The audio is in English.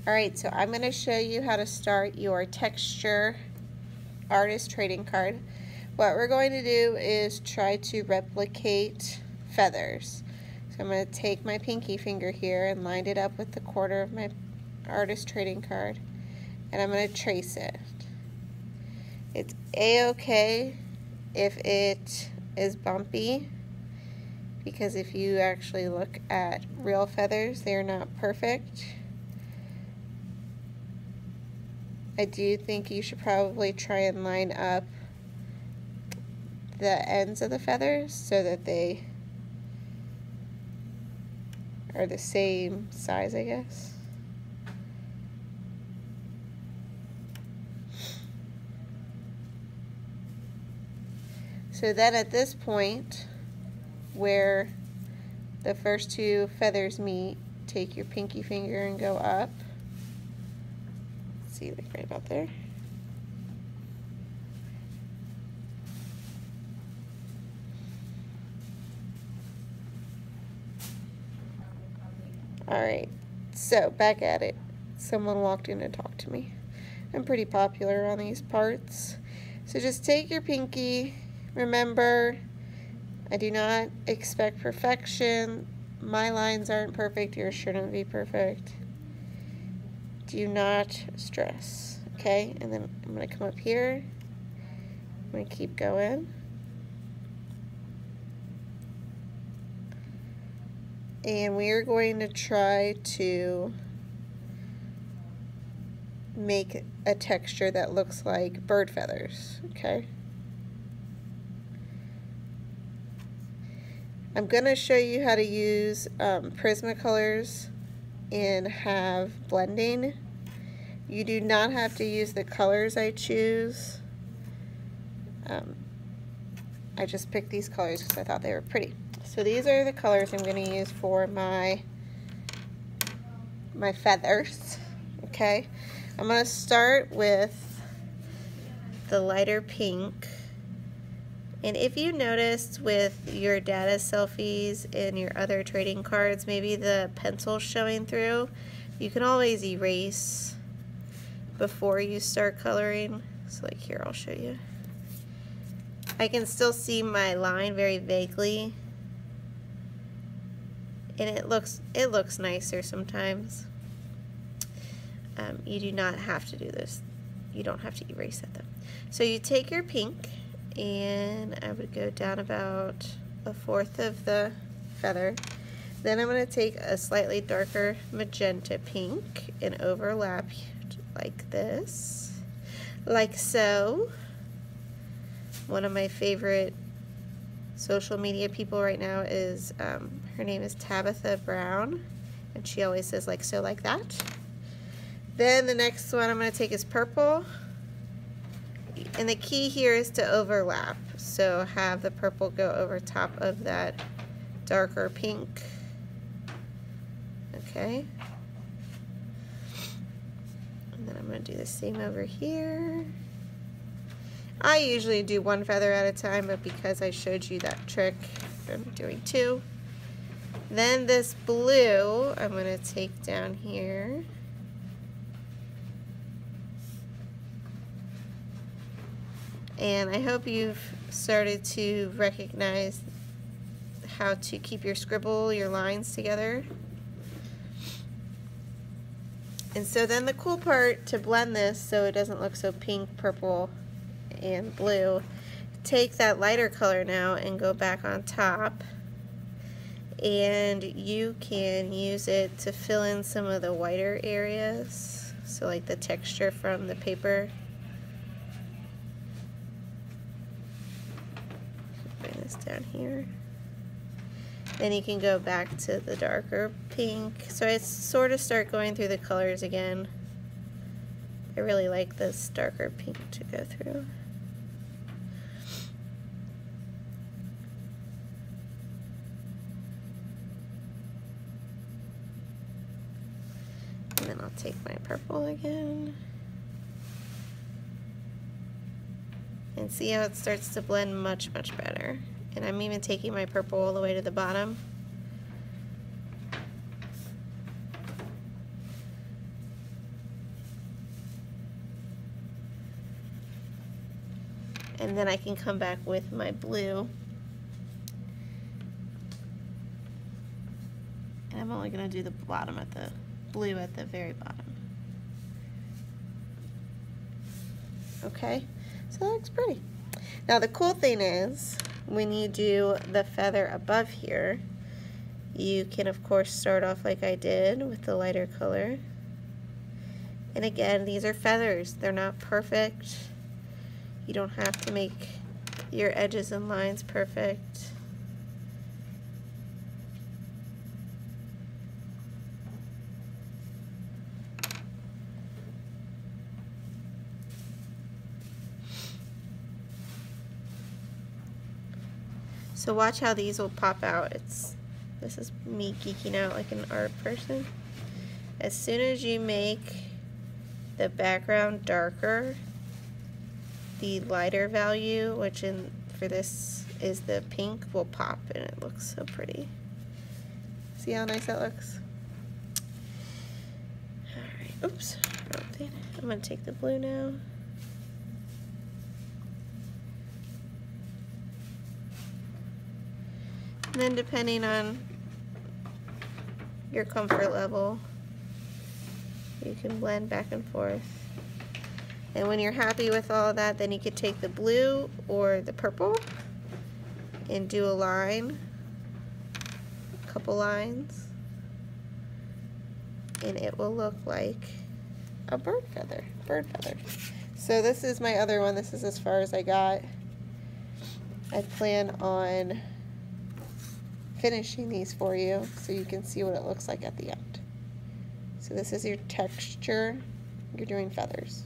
Alright, so I'm going to show you how to start your texture artist trading card. What we're going to do is try to replicate feathers. So I'm going to take my pinky finger here and line it up with the corner of my artist trading card, and I'm going to trace it. It's a-okay if it is bumpy, because if you actually look at real feathers, they're not perfect. I do think you should probably try and line up the ends of the feathers so that they are the same size, I guess. So then at this point, where the first two feathers meet, take your pinky finger and go up. See, like right about there. Alright, so back at it. Someone walked in and talked to me. I'm pretty popular on these parts. So just take your pinky. Remember, I do not expect perfection. My lines aren't perfect. Yours shouldn't be perfect. Do not stress, okay? And then I'm going to come up here. I'm going to keep going. And we are going to try to make a texture that looks like bird feathers, okay? I'm going to show you how to use Prismacolors and have blending. You do not have to use the colors I choose. I just picked these colors because I thought they were pretty. So these are the colors I'm going to use for my feathers. Okay, I'm going to start with the lighter pink. And if you noticed with your data selfies and your other trading cards, maybe the pencil's showing through, you can always erase before you start coloring. So like here, I'll show you. I can still see my line very vaguely, and it looks nicer sometimes. You do not have to do this. You don't have to erase it though. So you take your pink, and I would go down about 1/4 of the feather. Then I'm going to take a slightly darker magenta pink and overlap like this, like so. One of my favorite social media people right now is, her name is Tabitha Brown, and she always says like so, like that. Then the next one I'm going to take is purple. And the key here is to overlap. So have the purple go over top of that darker pink. Okay. And then I'm going to do the same over here. I usually do one feather at a time, but because I showed you that trick, I'm doing two. Then this blue, I'm going to take down here. And I hope you've started to recognize how to keep your scribble, your lines together. And so then the cool part to blend this so it doesn't look so pink, purple, and blue, take that lighter color now and go back on top. And you can use it to fill in some of the whiter areas. So like the texture from the paper. Bring this down here. Then you can go back to the darker pink. So I sort of start going through the colors again. I really like this darker pink to go through. And then I'll take my purple again. And see how it starts to blend much, much better. And I'm even taking my purple all the way to the bottom. and then I can come back with my blue. And I'm only going to do the bottom at the blue at the very bottom. Okay, so that looks pretty. Now the cool thing is, when you do the feather above here, you can of course start off like I did with the lighter color. And again, these are feathers. They're not perfect. You don't have to make your edges and lines perfect. So watch how these will pop out. This is me geeking out like an art person. As soon as you make the background darker, the lighter value, which for this is the pink, will pop, and it looks so pretty. See how nice that looks? Alright, oops, wrong thing. I'm going to take the blue now. And then depending on your comfort level, you can blend back and forth. And when you're happy with all of that, then you could take the blue or the purple and do a line, a couple lines, and it will look like a bird feather. So this is my other one. This is as far as I got. I plan on finishing these for you so you can see what it looks like at the end. So this is your texture. You're doing feathers.